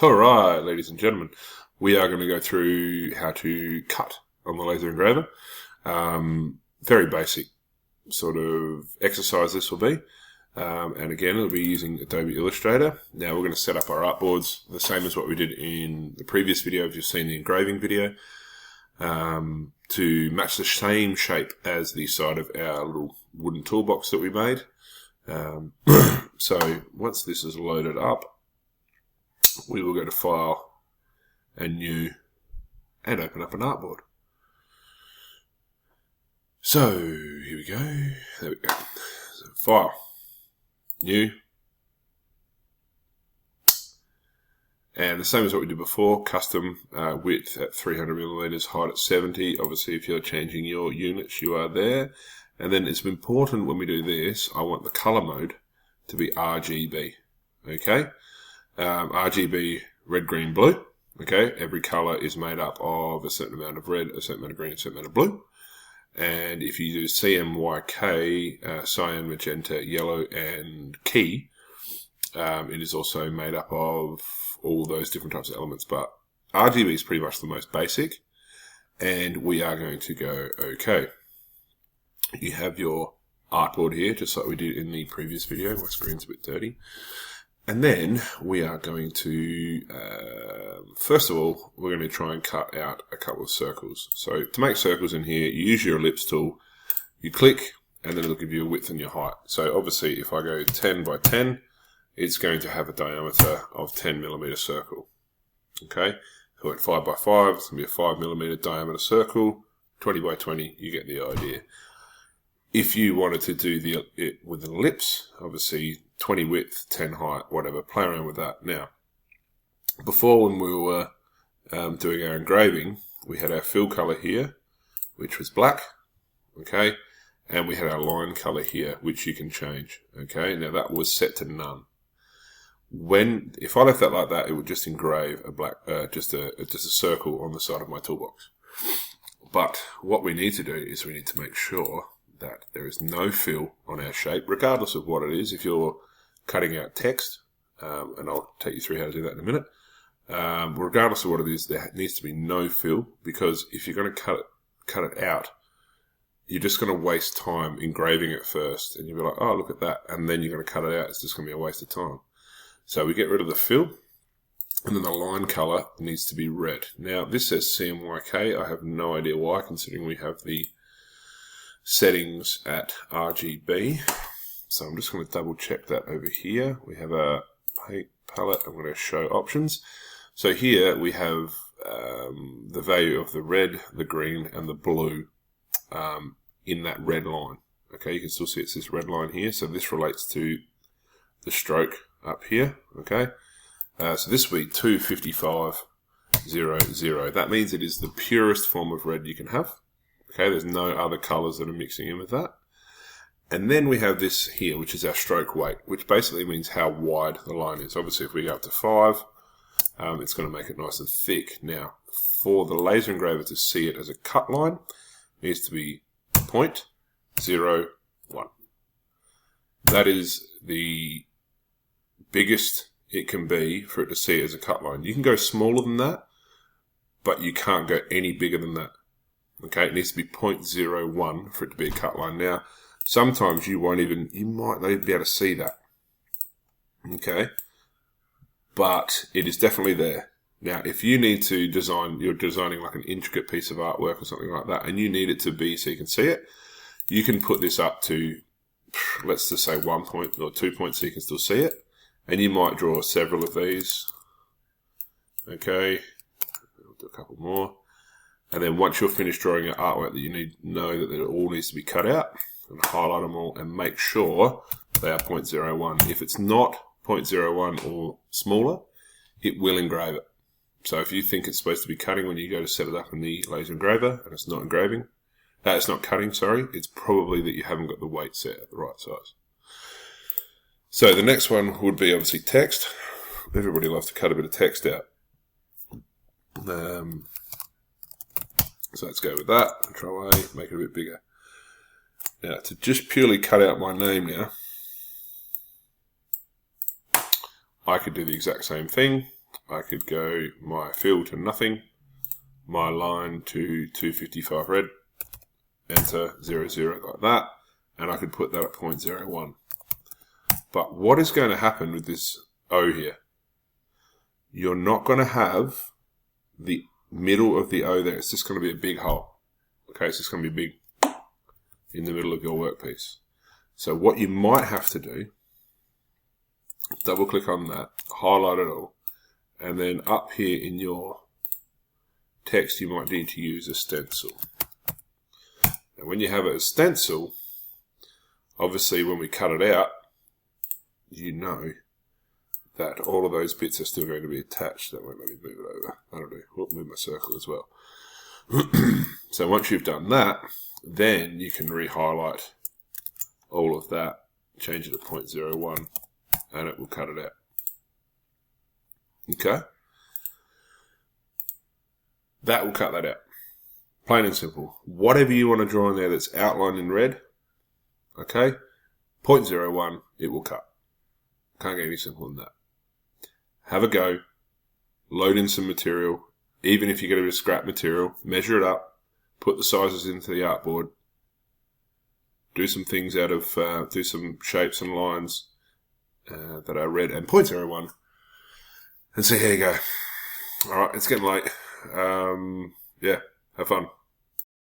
Alright, ladies and gentlemen, we are going to go through how to cut on the laser engraver. Very basic sort of exercise this will be. And again, it'll be using Adobe Illustrator. Now we're going to set up our artboards the same as what we did in the previous video, if you've seen the engraving video, to match the same shape as the side of our little wooden toolbox that we made. So once this is loaded up, we will go to File and New and open up an artboard. So here we go. There we go. So File, New, and the same as what we did before. Custom width at 300 millimeters, height at 70. Obviously, if you're changing your units, you are there. And then it's important when we do this, I want the color mode to be RGB. Okay. RGB, red, green, blue. Okay, every color is made up of a certain amount of red, a certain amount of green, a certain amount of blue. And if you do CMYK, cyan, magenta, yellow, and key, it is also made up of all those different types of elements. But RGB is pretty much the most basic. And we are going to go OK. You have your artboard here, just like we did in the previous video. My screen's a bit dirty. And then we are going to, first of all, we're going to try and cut out a couple of circles. So to make circles in here, you use your ellipse tool, you click, and then it'll give you a width and your height. So obviously if I go 10 by 10, it's going to have a diameter of 10 millimeter circle. Okay, if I went 5 by 5, it's going to be a 5 millimeter diameter circle. 20 by 20, you get the idea. If you wanted to do it with an ellipse, obviously 20 width, 10 height, whatever, play around with that. Now, before when we were doing our engraving, we had our fill color here, which was black, okay, and we had our line color here, which you can change, okay. Now that was set to none. If I left that like that, it would just engrave a black, just a circle on the side of my toolbox. But what we need to do is we need to make sure that there is no fill on our shape, regardless of what it is. If you're cutting out text, and I'll take you through how to do that in a minute, regardless of what it is, there needs to be no fill, because if you're going to cut it out, you're just going to waste time engraving it first, and you'll be like, oh, look at that, and then you're going to cut it out. It's just going to be a waste of time. So we get rid of the fill, and then the line color needs to be red. Now, this says CMYK. I have no idea why, considering we have the settings at RGB. So I'm just going to double check that over here. We have a paint palette. I'm going to show options. So here we have the value of the red, the green, and the blue in that red line. Okay, you can still see it says red line here. So this relates to the stroke up here. Okay, so this will be 25500. That means it is the purest form of red you can have. Okay, there's no other colors that are mixing in with that. And then we have this here, which is our stroke weight, which basically means how wide the line is. Obviously, if we go up to 5, it's going to make it nice and thick. Now, for the laser engraver to see it as a cut line, it needs to be 0.01. That is the biggest it can be for it to see it as a cut line. You can go smaller than that, but you can't go any bigger than that. Okay, it needs to be 0.01 for it to be a cut line. Now, sometimes you might not even be able to see that. Okay, but it is definitely there. Now, if you need to you're designing like an intricate piece of artwork or something like that, and you need it to be so you can see it, you can put this up to, let's just say 1 point or 2 points so you can still see it. And you might draw several of these. Okay, I'll do a couple more. And then once you're finished drawing your artwork that you know that it all needs to be cut out, and highlight them all and make sure they are 0.01. If it's not 0.01 or smaller, it will engrave it. So if you think it's supposed to be cutting when you go to set it up in the laser engraver and it's not engraving, it's not cutting, sorry, it's probably that you haven't got the weight set at the right size. So the next one would be obviously text. Everybody loves to cut a bit of text out. So let's go with that. Control A, make it a bit bigger. Now, to just purely cut out my name now, I could do the exact same thing. I could go my fill to nothing, my line to 255 red, enter 0, 0 like that, and I could put that at 0.01. But what is going to happen with this O here? You're not going to have the middle of the O there. It's just going to be a big hole. Okay, it's just going to be big in the middle of your workpiece. So what you might have to do, double click on that, highlight it all, and then up here in your text you might need to use a stencil. And when you have a stencil, obviously when we cut it out, you know that all of those bits are still going to be attached. That won't let me move it over. That'll do. We'll move my circle as well. So once you've done that, then you can re-highlight all of that, change it to 0.01, and it will cut it out. Okay? That will cut that out. Plain and simple. Whatever you want to draw in there that's outlined in red, okay, 0.01, it will cut. Can't get any simpler than that. Have a go. Load in some material. Even if you get a bit of scrap material, measure it up. Put the sizes into the artboard. Do some things out of, do some shapes and lines that are red and 0.01. And see how you go. Alright, it's getting late. Yeah, have fun.